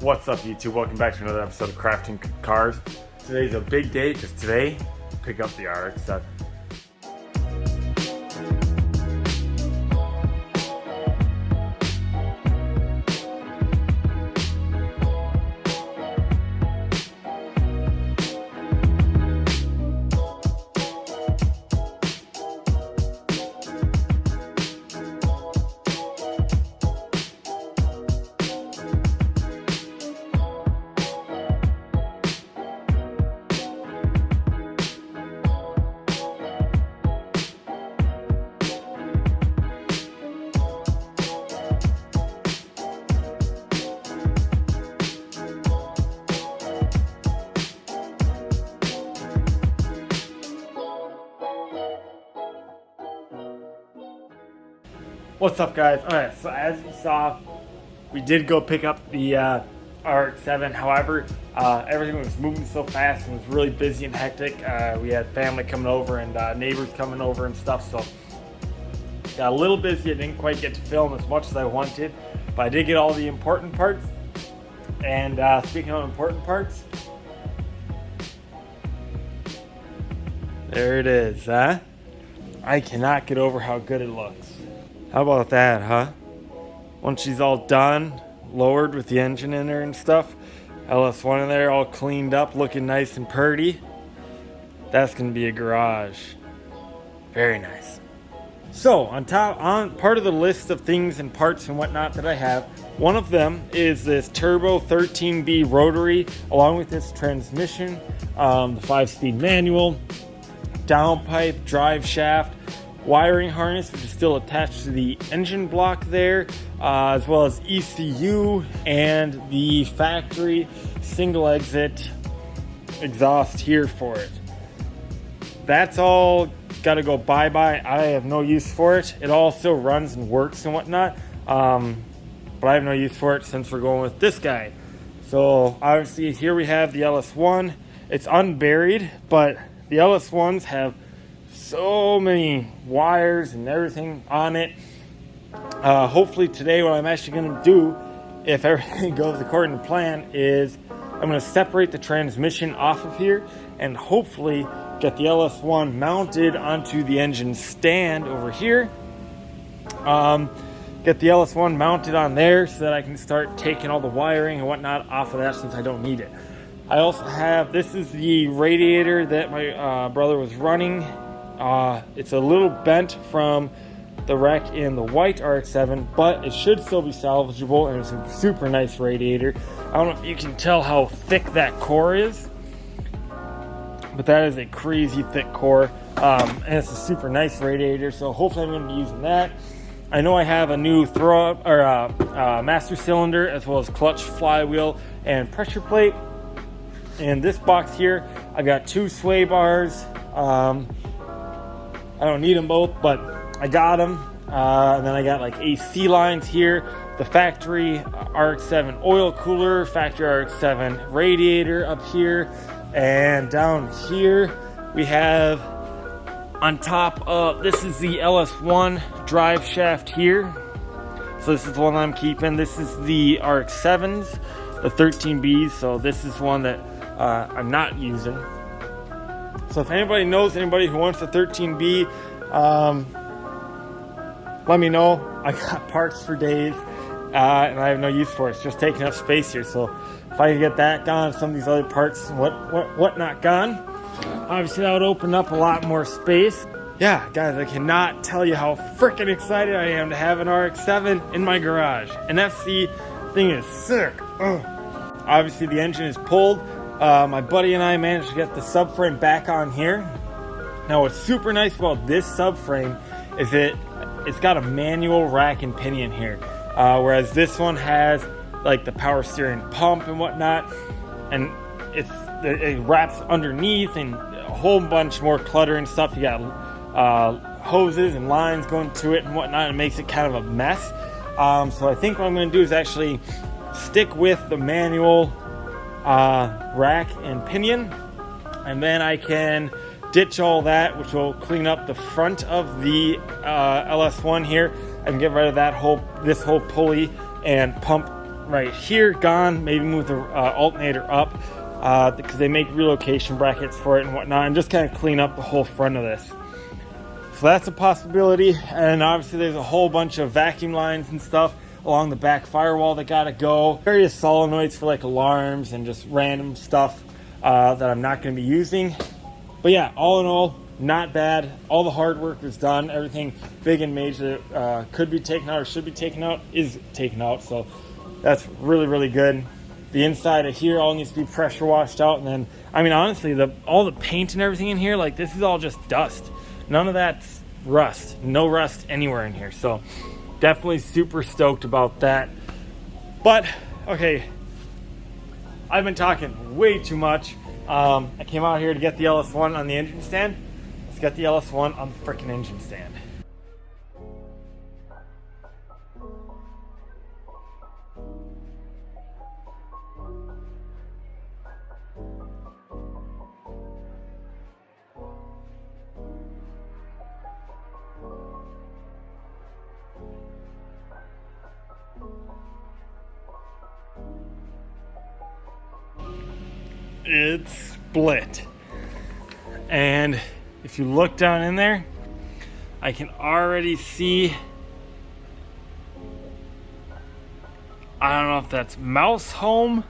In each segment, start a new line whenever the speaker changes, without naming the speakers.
What's up, YouTube? Welcome back to another episode of Crafting Cars. Today's a big day because today pick up the RX-7. What's up, guys? Alright, so as you saw, we did go pick up the RX-7. However, everything was moving so fast and was really busy and hectic. We had family coming over and neighbors coming over and stuff, so got a little busy. I didn't quite get to film as much as I wanted, but I did get all the important parts. And speaking of important parts, there it is, huh? I cannot get over how good it looks. How about that, huh? Once she's all done, lowered with the engine in there and stuff, LS1 in there all cleaned up, looking nice and purty. That's gonna be a garage. Very nice. So on part of the list of things and parts and whatnot that I have, one of them is this turbo 13B rotary, along with this transmission, the 5-speed manual, downpipe, drive shaft, wiring harness, which is still attached to the engine block there, as well as ECU and the factory single exit exhaust here for it. That's all got to go bye-bye. I have no use for it. It all still runs and works and whatnot, but I have no use for it since we're going with this guy. So obviously here we have the LS1. It's unburied, but the LS1s have so many wires and everything on it. Hopefully today what I'm actually going to do, if everything goes according to plan, is I'm going to separate the transmission off of here and hopefully get the LS1 mounted onto the engine stand over here. Get the LS1 mounted on there so that I can start taking all the wiring and whatnot off of that since I don't need it. I also have, this is the radiator that my brother was running. It's a little bent from the wreck in the white RX-7, but it should still be salvageable, and it's a super nice radiator. I don't know if you can tell how thick that core is, but that is a crazy thick core, and it's a super nice radiator, so hopefully I'm going to be using that. I know I have a new master cylinder, as well as clutch, flywheel, and pressure plate. In this box here, I've got 2 sway bars. I don't need them both, but I got them. And then I got like AC lines here, the factory RX-7 oil cooler, factory RX-7 radiator up here, and down here we have on top of, this is the LS1 drive shaft here. So this is the one I'm keeping. This is the RX-7s, the 13Bs, so this is one that I'm not using. So if anybody knows anybody who wants a 13B, let me know. I got parts for days, and I have no use for it. It's just taking up space here. So if I could get that gone, some of these other parts, what not gone, obviously that would open up a lot more space. Yeah, guys, I cannot tell you how freaking excited I am to have an RX-7 in my garage. And that's the thing, is sick. Ugh. Obviously the engine is pulled. My buddy and I managed to get the subframe back on here. Now what's super nice about this subframe is it's got a manual rack and pinion here, whereas this one has like the power steering pump and whatnot, and it wraps underneath and a whole bunch more clutter and stuff. You got hoses and lines going to it and whatnot. It makes it kind of a mess. So I think what I'm going to do is actually stick with the manual rack and pinion, and then I can ditch all that, which will clean up the front of the LS1 here and get rid of this whole pulley and pump right here gone. Maybe move the alternator up because they make relocation brackets for it and whatnot, and just kind of clean up the whole front of this. So that's a possibility. And obviously there's a whole bunch of vacuum lines and stuff along the back firewall that gotta go. Various solenoids for like alarms and just random stuff that I'm not gonna be using. But yeah, all in all, not bad. All the hard work was done. Everything big and major that could be taken out or should be taken out is taken out. So that's really, really good. The inside of here all needs to be pressure washed out. And then, I mean, honestly, all the paint and everything in here, like this is all just dust. None of that's rust. No rust anywhere in here. So definitely super stoked about that. But, okay, I've been talking way too much. I came out here to get the LS1 on the engine stand. Let's get the LS1 on the freaking engine stand. It's split, and if you look down in there, I can already see, I don't know if that's mouse home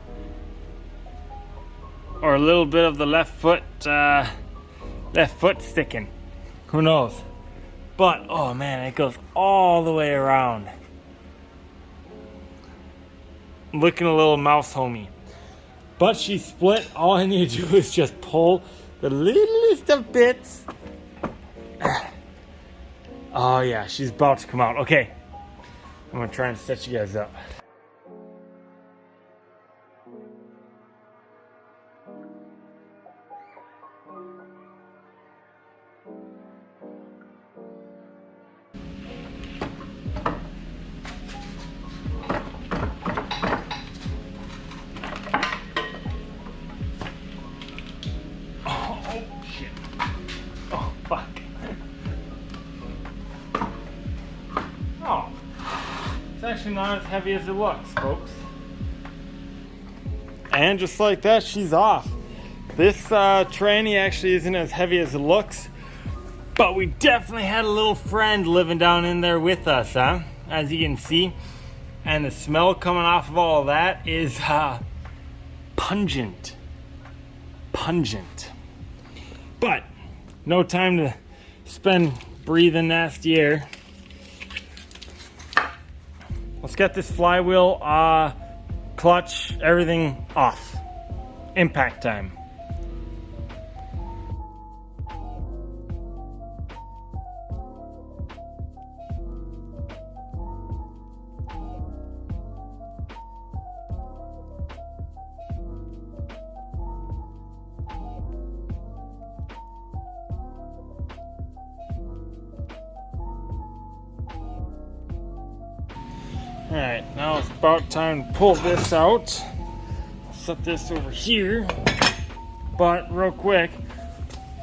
or a little bit of the left foot sticking, who knows. But oh man, it goes all the way around, looking a little mouse homey. But she's split. All I need to do is just pull the littlest of bits. Oh yeah, she's about to come out. Okay, I'm gonna try and set you guys up. Fuck. Oh, it's actually not as heavy as it looks, folks. And just like that, she's off. This tranny actually isn't as heavy as it looks, but we definitely had a little friend living down in there with us, huh? As you can see. And the smell coming off of all of that is pungent. Pungent. But no time to spend breathing nasty air. Let's get this flywheel, clutch, everything off. Impact time. Alright, now it's about time to pull this out. I'll set this over here. But real quick,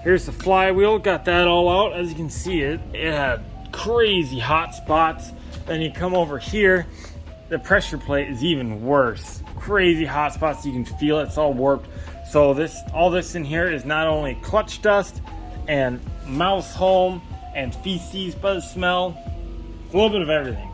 here's the flywheel. Got that all out. As you can see, it had crazy hot spots. Then you come over here, the pressure plate is even worse. Crazy hot spots. You can feel it. It's all warped. So all this in here is not only clutch dust and mouse home and feces by the smell. A little bit of everything.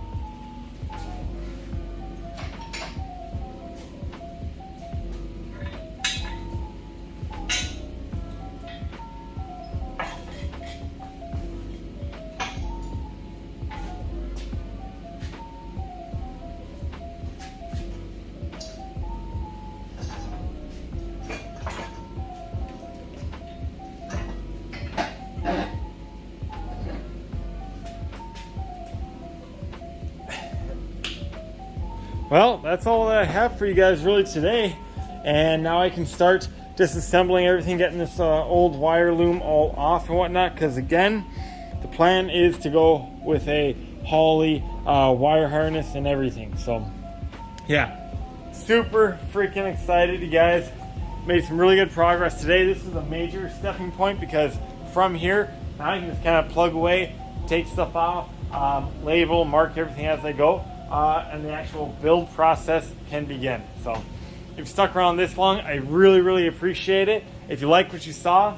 Well, that's all that I have for you guys really today. And now I can start disassembling everything, getting this old wire loom all off and whatnot. Because again, the plan is to go with a Holley wire harness and everything. So yeah, super freaking excited, you guys. Made some really good progress today. This is a major stepping point because from here, now I can just kind of plug away, take stuff off, label, mark everything as I go. and the actual build process can begin. So if you've stuck around this long, I really, really appreciate it. If you like what you saw,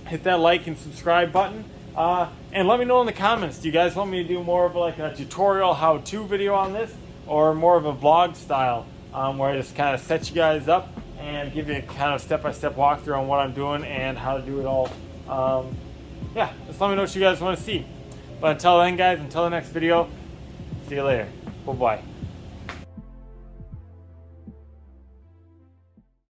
hit that like and subscribe button. And let me know in the comments, do you guys want me to do more of like a tutorial how-to video on this, or more of a vlog style where I just kind of set you guys up and give you a kind of step-by-step walkthrough on what I'm doing and how to do it all. Yeah, just let me know what you guys want to see. But until then, guys, until the next video, see you later. Bye-bye.